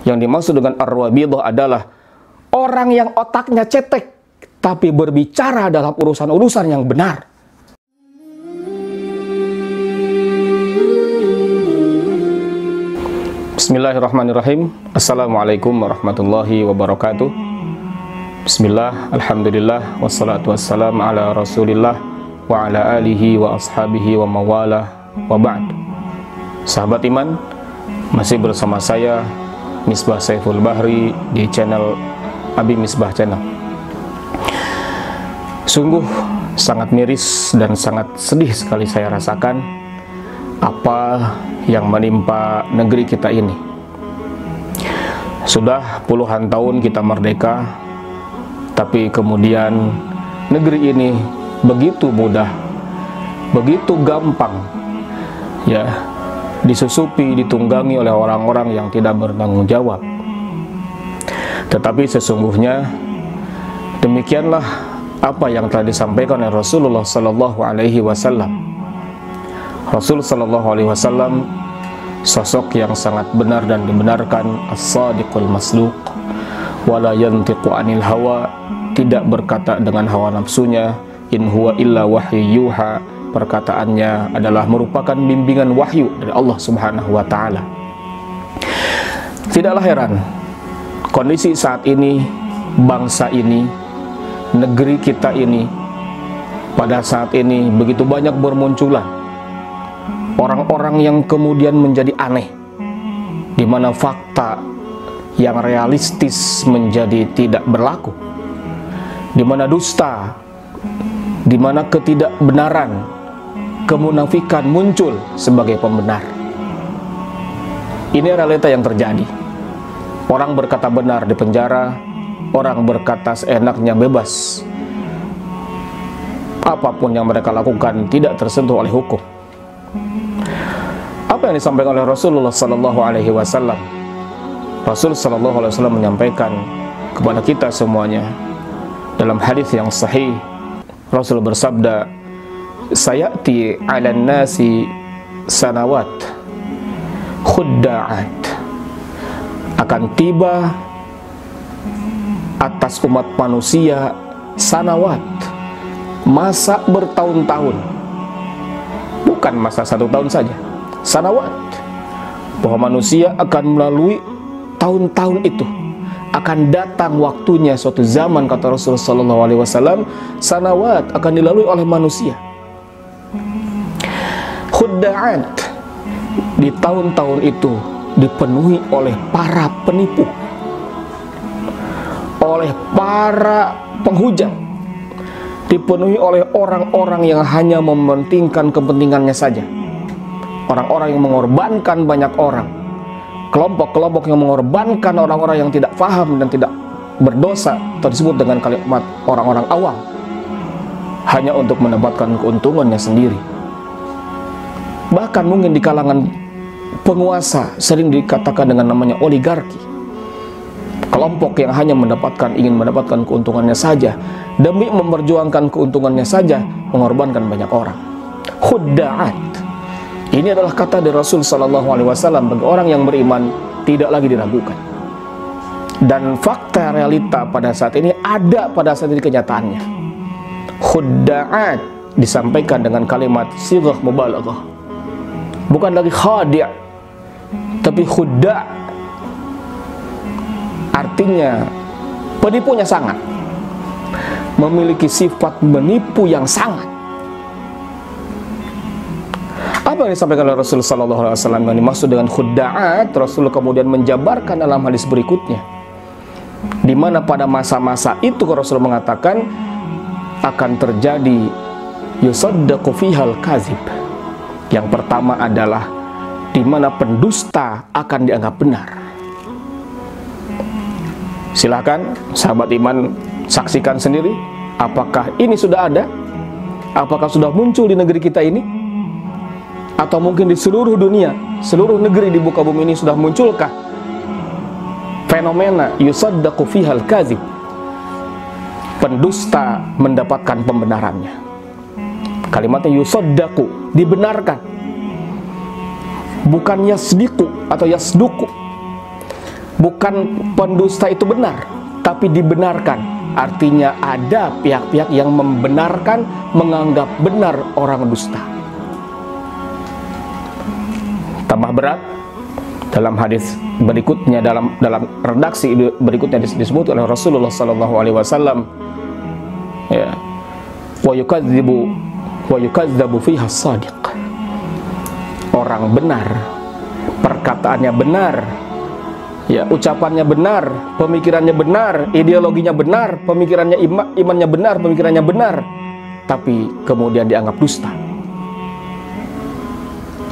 Yang dimaksud dengan ar-rabidah adalah orang yang otaknya cetek, tapi berbicara dalam urusan-urusan yang benar. Bismillahirrahmanirrahim. Assalamualaikum warahmatullahi wabarakatuh. Bismillah, alhamdulillah, wassalatu wassalam ala rasulillah wa ala alihi wa ashabihi wa mawalah wa ba'd. Sahabat iman, masih bersama saya Misbah Saiful Bahri di channel Abi Misbah Channel. Sungguh sangat miris dan sangat sedih sekali saya rasakan apa yang menimpa negeri kita ini. Sudah puluhan tahun kita merdeka, tapi kemudian negeri ini begitu mudah, begitu gampang ya disusupi, ditunggangi oleh orang-orang yang tidak bertanggung jawab. Tetapi sesungguhnya demikianlah apa yang telah disampaikan oleh Rasulullah Sallallahu Alaihi Wasallam. Rasul Sallallahu Alaihi Wasallam sosok yang sangat benar dan dibenarkan, as-sadiqul masduq, wala yantiqu anil hawa, tidak berkata dengan hawa nafsunya, in huwa illa wahyu yuha, perkataannya adalah merupakan bimbingan wahyu dari Allah Subhanahu wa taala. Tidaklah heran kondisi saat ini, bangsa ini, negeri kita ini pada saat ini begitu banyak bermunculan orang-orang yang kemudian menjadi aneh, di mana fakta yang realistis menjadi tidak berlaku, di mana dusta, di mana ketidakbenaran, kemunafikan muncul sebagai pembenar. Ini realita yang terjadi. Orang berkata benar di penjara, orang berkata seenaknya bebas. Apapun yang mereka lakukan tidak tersentuh oleh hukum. Apa yang disampaikan oleh Rasulullah Sallallahu Alaihi Wasallam? Rasul Sallallahu Alaihi Wasallam menyampaikan kepada kita semuanya dalam hadis yang sahih. Rasul bersabda, sayati 'alan nasi sanawat khudda'at, akan tiba atas umat manusia sanawat, masa bertahun-tahun, bukan masa 1 tahun saja, sanawat, bahwa manusia akan melalui tahun-tahun itu. Akan datang waktunya suatu zaman, kata Rasulullah Sallallahu Alaihi Wasallam, sanawat akan dilalui oleh manusia. Khudda'at, di tahun-tahun itu dipenuhi oleh para penipu, oleh para penghujat, dipenuhi oleh orang-orang yang hanya mementingkan kepentingannya saja, orang-orang yang mengorbankan banyak orang, kelompok-kelompok yang mengorbankan orang-orang yang tidak paham dan tidak berdosa, atau disebut dengan kalimat orang-orang awam, hanya untuk mendapatkan keuntungannya sendiri. Bahkan mungkin di kalangan penguasa sering dikatakan dengan namanya oligarki, kelompok yang hanya ingin mendapatkan keuntungannya saja, demi memperjuangkan keuntungannya saja, mengorbankan banyak orang. Khudda'at, ini adalah kata dari Rasul Sallallahu Alaihi Wasallam bagi orang yang beriman, tidak lagi diragukan. Dan fakta realita pada saat ini ada pada saat ini kenyataannya. Khudda'at disampaikan dengan kalimat sighah mubalaghah, bukan lagi khadi', tapi khudda', artinya penipunya sangat, memiliki sifat menipu yang sangat. Apa yang disampaikan oleh Rasulullah Sallallahu Alaihi Wasallam yang dimaksud dengan khudda'at? Rasul kemudian menjabarkan dalam hadis berikutnya, di mana pada masa-masa itu Rasul mengatakan akan terjadi yusaddaqu fihal kazib. Yang pertama adalah di mana pendusta akan dianggap benar. Silakan sahabat iman saksikan sendiri, apakah ini sudah ada? Apakah sudah muncul di negeri kita ini? Atau mungkin di seluruh dunia, seluruh negeri di muka bumi ini sudah munculkah fenomena yusaddaqu fihal kazib, pendusta mendapatkan pembenarannya? Kalimatnya yusaddaqu, dibenarkan, bukan yasdiqu atau yasduku. Bukan pendusta itu benar, tapi dibenarkan. Artinya ada pihak-pihak yang membenarkan, menganggap benar orang dusta. Tambah berat dalam hadis berikutnya, dalam redaksi berikutnya disebut oleh Rasulullah SAW, ya, wa yukazzabu fiha as-sadiq. Orang benar, perkataannya benar, ya, ucapannya benar, pemikirannya benar, ideologinya benar, pemikirannya imannya benar, pemikirannya benar, tapi kemudian dianggap dusta.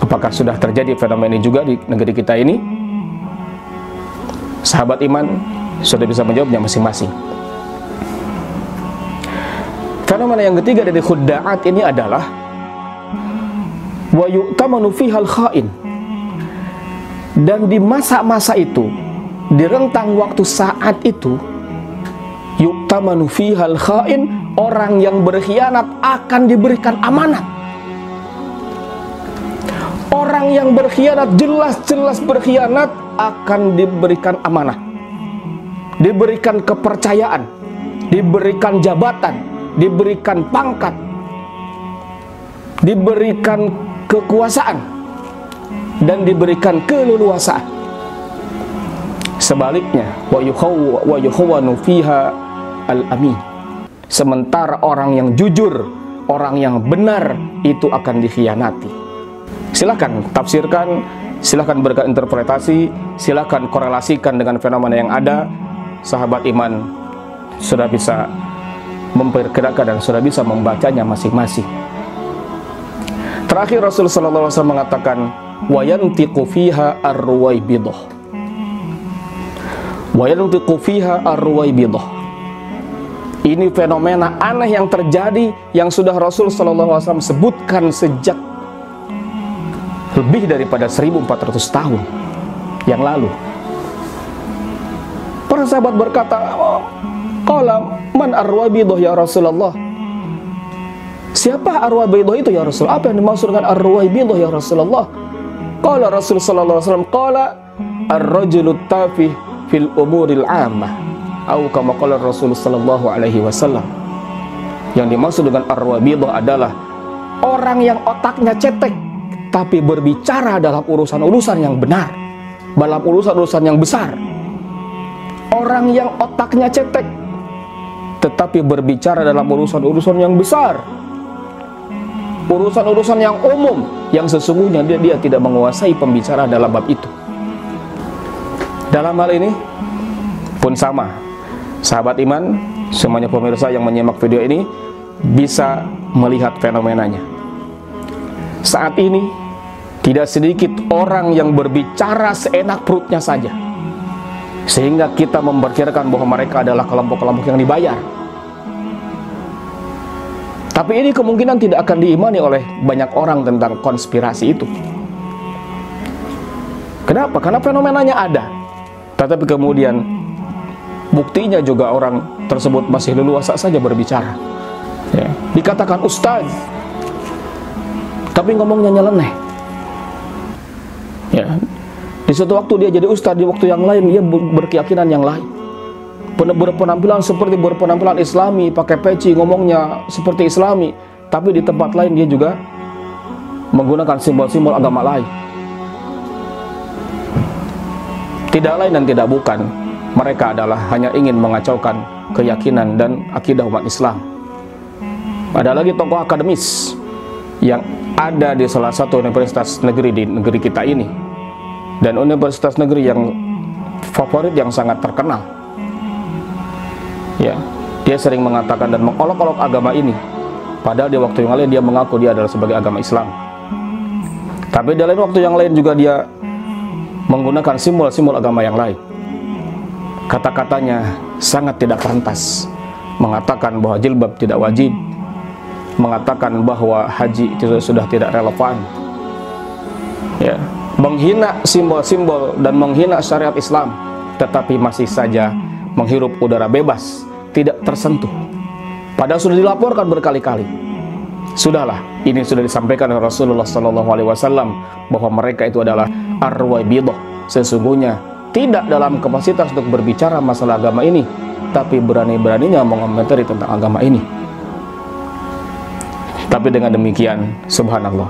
Apakah sudah terjadi fenomena ini juga di negeri kita ini? Sahabat iman sudah bisa menjawabnya masing-masing. Fenomena yang ketiga dari khudda'at ini adalah wa yu'tamanu fihal kha'in. Dan di masa-masa itu, di rentang waktu saat itu, yu'tamanu fihal kha'in, orang yang berkhianat akan diberikan amanat. Orang yang berkhianat, jelas-jelas berkhianat, akan diberikan amanah, diberikan kepercayaan, diberikan jabatan, diberikan pangkat, diberikan kekuasaan, dan diberikan keleluasaan. Sebaliknya, wa yukhawwanu fiha al-amin. Sementara orang yang jujur, orang yang benar, itu akan dikhianati. Silakan tafsirkan, silakan berikan interpretasi, silakan korelasikan dengan fenomena yang ada. Sahabat iman sudah bisa memperkirakan dan sudah bisa membacanya masing-masing. Terakhir Rasul sallallahu alaihi wasallam mengatakan, wa yantiqu fiha ar-ruwaibidah. Wa yantiqu fiha ar-ruwaibidah. Ini fenomena aneh yang terjadi, yang sudah Rasul sallallahu alaihi wasallam sebutkan sejak lebih daripada 1400 tahun yang lalu. Para sahabat berkata, qala man ar-ruwaibidah ya Rasulullah? Siapa ar-ruwaibidah itu ya Rasul? Apa yang dimaksud dengan ar-ruwaibidah ya Rasulullah? Qala Rasul sallallahu alaihi wasallam, qala ar-rajulu tafih fil umuril 'ammah, atau kama qala Rasul sallallahu alaihi wasallam. Yang dimaksud dengan ar-ruwaibidah adalah orang yang otaknya cetek, tapi berbicara dalam urusan-urusan yang benar, dalam urusan-urusan yang besar. Orang yang otaknya cetek, tetapi berbicara dalam urusan-urusan yang besar, urusan-urusan yang umum, yang sesungguhnya dia tidak menguasai pembicara dalam bab itu. Dalam hal ini pun sama, sahabat iman, semuanya pemirsa yang menyimak video ini bisa melihat fenomenanya. Saat ini tidak sedikit orang yang berbicara seenak perutnya saja, sehingga kita memperkirakan bahwa mereka adalah kelompok-kelompok yang dibayar. Tapi ini kemungkinan tidak akan diimani oleh banyak orang tentang konspirasi itu. Kenapa? Karena fenomenanya ada, tetapi kemudian buktinya juga orang tersebut masih leluasa saja berbicara, ya. Dikatakan ustaz, tapi ngomongnya nyeleneh, ya. Di suatu waktu dia jadi ustaz, di waktu yang lain dia berkeyakinan yang lain, berpenampilan seperti berpenampilan islami, pakai peci, ngomongnya seperti islami, tapi di tempat lain dia juga menggunakan simbol-simbol agama lain. Tidak lain dan tidak bukan, mereka adalah hanya ingin mengacaukan keyakinan dan akidah umat Islam. Ada lagi tokoh akademis yang ada di salah satu universitas negeri di negeri kita ini, dan universitas negeri yang favorit, yang sangat terkenal, ya. Dia sering mengatakan dan mengolok-olok agama ini, padahal di waktu yang lain dia mengaku dia adalah sebagai agama Islam. Tapi di lain waktu yang lain juga dia menggunakan simbol-simbol agama yang lain. Kata-katanya sangat tidak pantas, mengatakan bahwa jilbab tidak wajib, mengatakan bahwa haji itu sudah tidak relevan, ya, menghina simbol-simbol dan menghina syariat Islam, tetapi masih saja menghirup udara bebas, tidak tersentuh. Padahal sudah dilaporkan berkali-kali. Sudahlah, ini sudah disampaikan oleh Rasulullah SAW bahwa mereka itu adalah ar-ruwaibidah. Sesungguhnya tidak dalam kapasitas untuk berbicara masalah agama ini, tapi berani-beraninya mengomentari tentang agama ini. Tapi dengan demikian, subhanallah,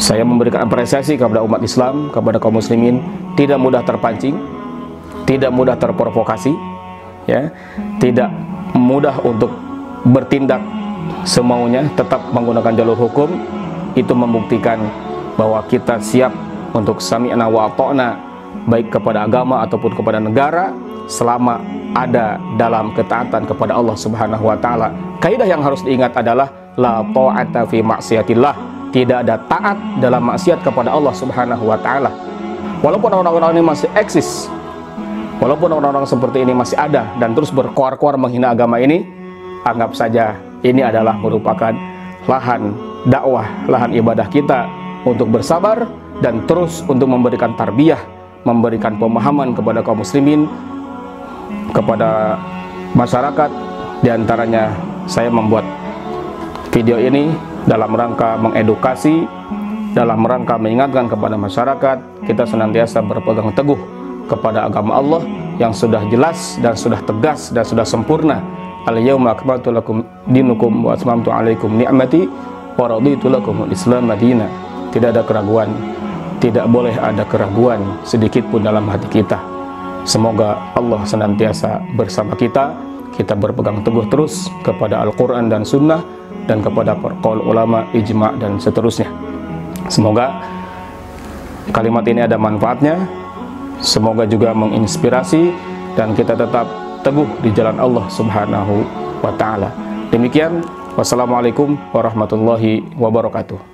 saya memberikan apresiasi kepada umat Islam, kepada kaum muslimin, tidak mudah terpancing, tidak mudah terprovokasi, ya, tidak mudah untuk bertindak semaunya, tetap menggunakan jalur hukum. Itu membuktikan bahwa kita siap untuk sami'na wa ata'na, baik kepada agama ataupun kepada negara, selama ada dalam ketaatan kepada Allah Subhanahu wa taala. Kaidah yang harus diingat adalah la ta'ata fi maksiatillah, tidak ada taat dalam maksiat kepada Allah Subhanahu wa taala. Walaupun orang-orang ini masih eksis, walaupun orang-orang seperti ini masih ada dan terus berkoar-koar menghina agama ini, anggap saja ini adalah merupakan lahan dakwah, lahan ibadah kita untuk bersabar dan terus untuk memberikan tarbiyah, memberikan pemahaman kepada kaum muslimin, kepada masyarakat. Di antaranya saya membuat video ini dalam rangka mengedukasi, dalam rangka mengingatkan kepada masyarakat, kita senantiasa berpegang teguh kepada agama Allah yang sudah jelas dan sudah tegas dan sudah sempurna. Al-yawma akmaltu lakum dinukum wa atmamtu alaikum ni'mati wa raditu lakum al-islam madina. Tidak ada keraguan, tidak boleh ada keraguan sedikit pun dalam hati kita. Semoga Allah senantiasa bersama kita, kita berpegang teguh terus kepada Al-Quran dan Sunnah, dan kepada qaul ulama, ijma, dan seterusnya. Semoga kalimat ini ada manfaatnya, semoga juga menginspirasi, dan kita tetap teguh di jalan Allah Subhanahu wa ta'ala. Demikian, wassalamualaikum warahmatullahi wabarakatuh.